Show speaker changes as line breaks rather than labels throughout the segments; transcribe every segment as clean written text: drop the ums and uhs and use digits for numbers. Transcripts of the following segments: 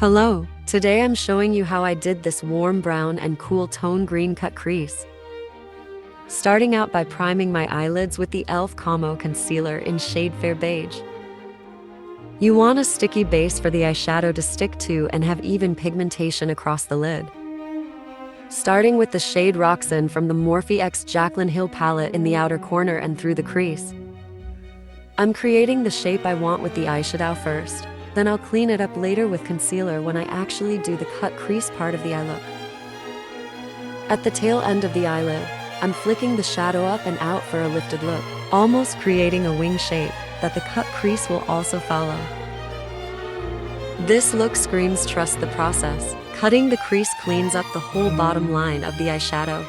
Hello, today I'm showing you how I did this warm brown and cool tone green cut crease. Starting out by priming my eyelids with the e.l.f. Camo concealer in shade Fair Beige. You want a sticky base for the eyeshadow to stick to and have even pigmentation across the lid. Starting with the shade Roxanna from the Morphe x Jaclyn Hill palette in the outer corner and through the crease. I'm creating the shape I want with the eyeshadow first, then I'll clean it up later with concealer when I actually do the cut crease part of the eye look. At the tail end of the eyelid, I'm flicking the shadow up and out for a lifted look, almost creating a wing shape that the cut crease will also follow. This look screams trust the process. Cutting the crease cleans up the whole bottom line of the eyeshadow,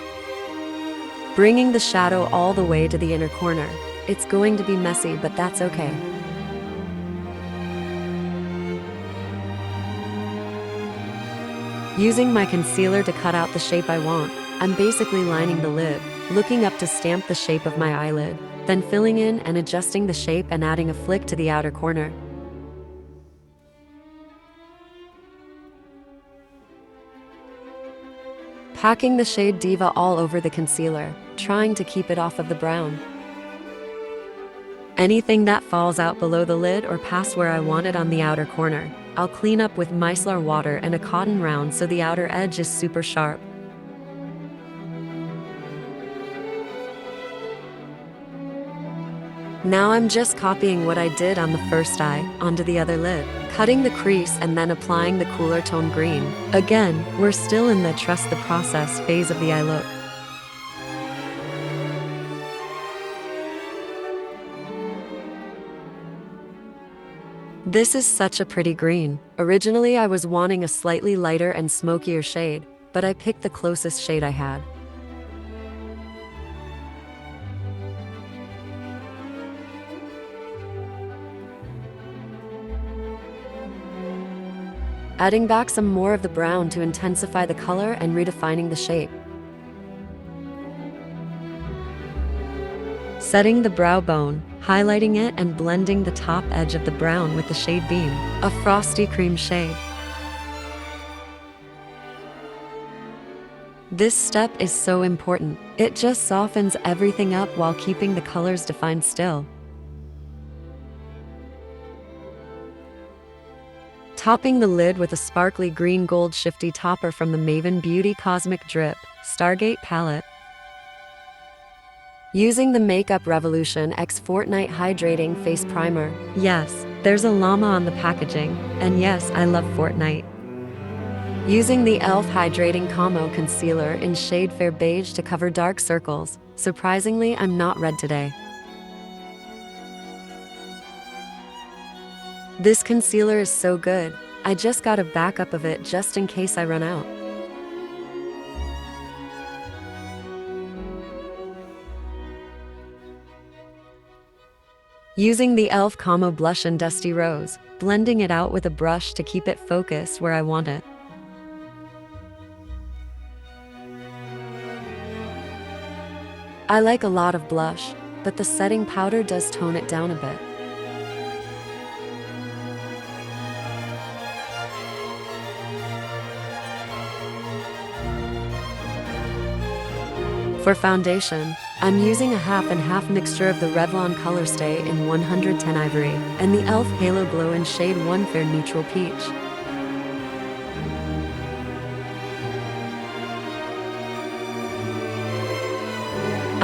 bringing the shadow all the way to the inner corner. It's going to be messy, but that's okay. Using my concealer to cut out the shape I want, I'm basically lining the lid, looking up to stamp the shape of my eyelid, then filling in and adjusting the shape and adding a flick to the outer corner. Packing the shade Diva all over the concealer, trying to keep it off of the brown. Anything that falls out below the lid or past where I want it on the outer corner, I'll clean up with micellar water and a cotton round so the outer edge is super sharp. Now I'm just copying what I did on the first eye onto the other lid, cutting the crease and then applying the cooler tone green. Again, we're still in the trust the process phase of the eye look. This is such a pretty green. Originally I was wanting a slightly lighter and smokier shade, but I picked the closest shade I had. Adding back some more of the brown to intensify the color and redefining the shape. Setting the brow bone, highlighting it and blending the top edge of the brown with the shade Beam, a frosty cream shade. This step is so important. It just softens everything up while keeping the colors defined still. Topping the lid with a sparkly green gold shifty topper from the Maven Beauty Cosmic Drip Stargate palette. Using the Makeup Revolution x Fortnite Hydrating Face Primer. Yes, there's a llama on the packaging, and yes, I love Fortnite. Using the e.l.f. Hydrating Camo Concealer in shade Fair Beige to cover dark circles. Surprisingly, I'm not red today. This concealer is so good, I just got a backup of it just in case I run out. Using the e.l.f. Camo Blush in Dusty Rose, blending it out with a brush to keep it focused where I want it. I like a lot of blush, but the setting powder does tone it down a bit. For foundation, I'm using a half and half mixture of the Revlon Color Stay in 110 Ivory and the e.l.f. Halo Glow in shade 1 Fair Neutral Peach.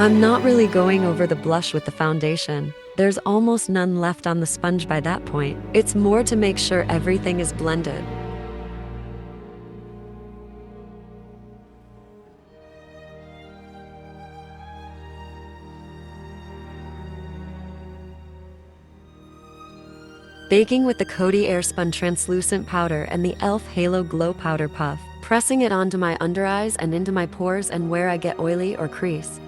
I'm not really going over the blush with the foundation. There's almost none left on the sponge by that point. It's more to make sure everything is blended. Baking with the Coty Airspun Translucent Powder and the e.l.f. Halo Glow Powder Puff, pressing it onto my under eyes and into my pores and where I get oily or crease.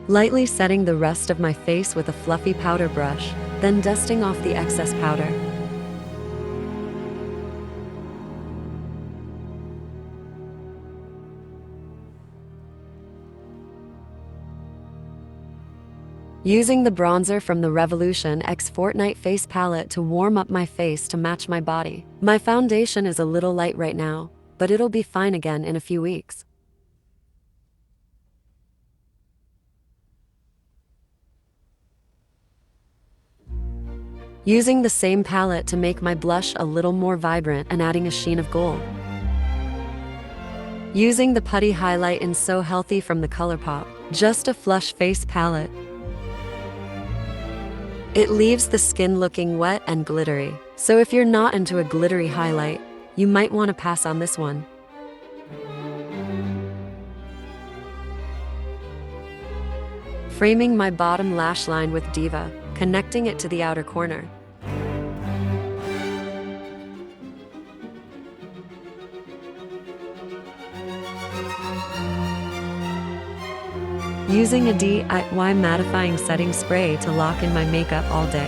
Lightly setting the rest of my face with a fluffy powder brush, then dusting off the excess powder. Using the bronzer from the Revolution X Fortnite face palette to warm up my face to match my body. My foundation is a little light right now, but it'll be fine again in a few weeks. Using the same palette to make my blush a little more vibrant and adding a sheen of gold. Using the putty highlight in So Healthy from the ColourPop, just a flush face palette. It leaves the skin looking wet and glittery, so if you're not into a glittery highlight, you might want to pass on this one. Framing my bottom lash line with Diva, connecting it to the outer corner. Using a DIY mattifying setting spray to lock in my makeup all day.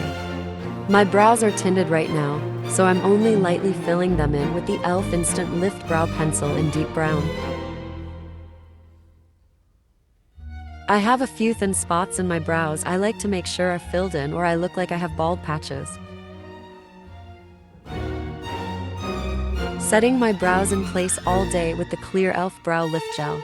My brows are tinted right now, so I'm only lightly filling them in with the e.l.f. Instant Lift Brow Pencil in deep brown. I have a few thin spots in my brows I like to make sure are filled in, or I look like I have bald patches. Setting my brows in place all day with the clear e.l.f. Brow Lift Gel.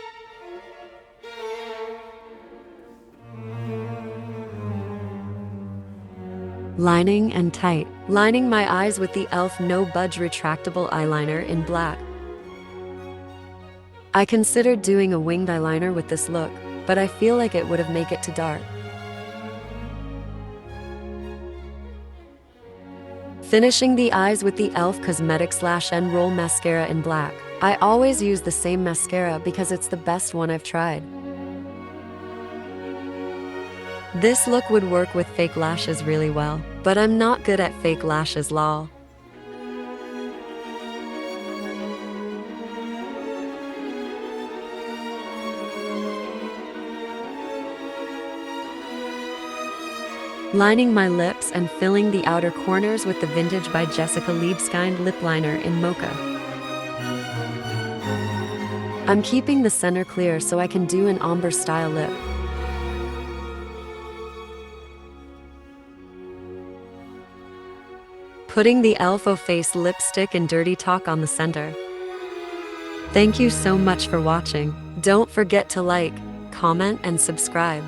Lining and tight. Lining my eyes with the e.l.f. No Budge Retractable Eyeliner in black. I considered doing a winged eyeliner with this look, but I feel like it would have made it too dark. Finishing the eyes with the e.l.f. Cosmetics Lash and Roll Mascara in black. I always use the same mascara because it's the best one I've tried. This look would work with fake lashes really well, but I'm not good at fake lashes, lol. Lining my lips and filling the outer corners with the Vintage by Jessica Liebeskind lip liner in Mocha. I'm keeping the center clear so I can do an ombre style lip. Putting the e.l.f. Face lipstick in Dirty Talk on the center. Thank you so much for watching. Don't forget to like, comment, and subscribe.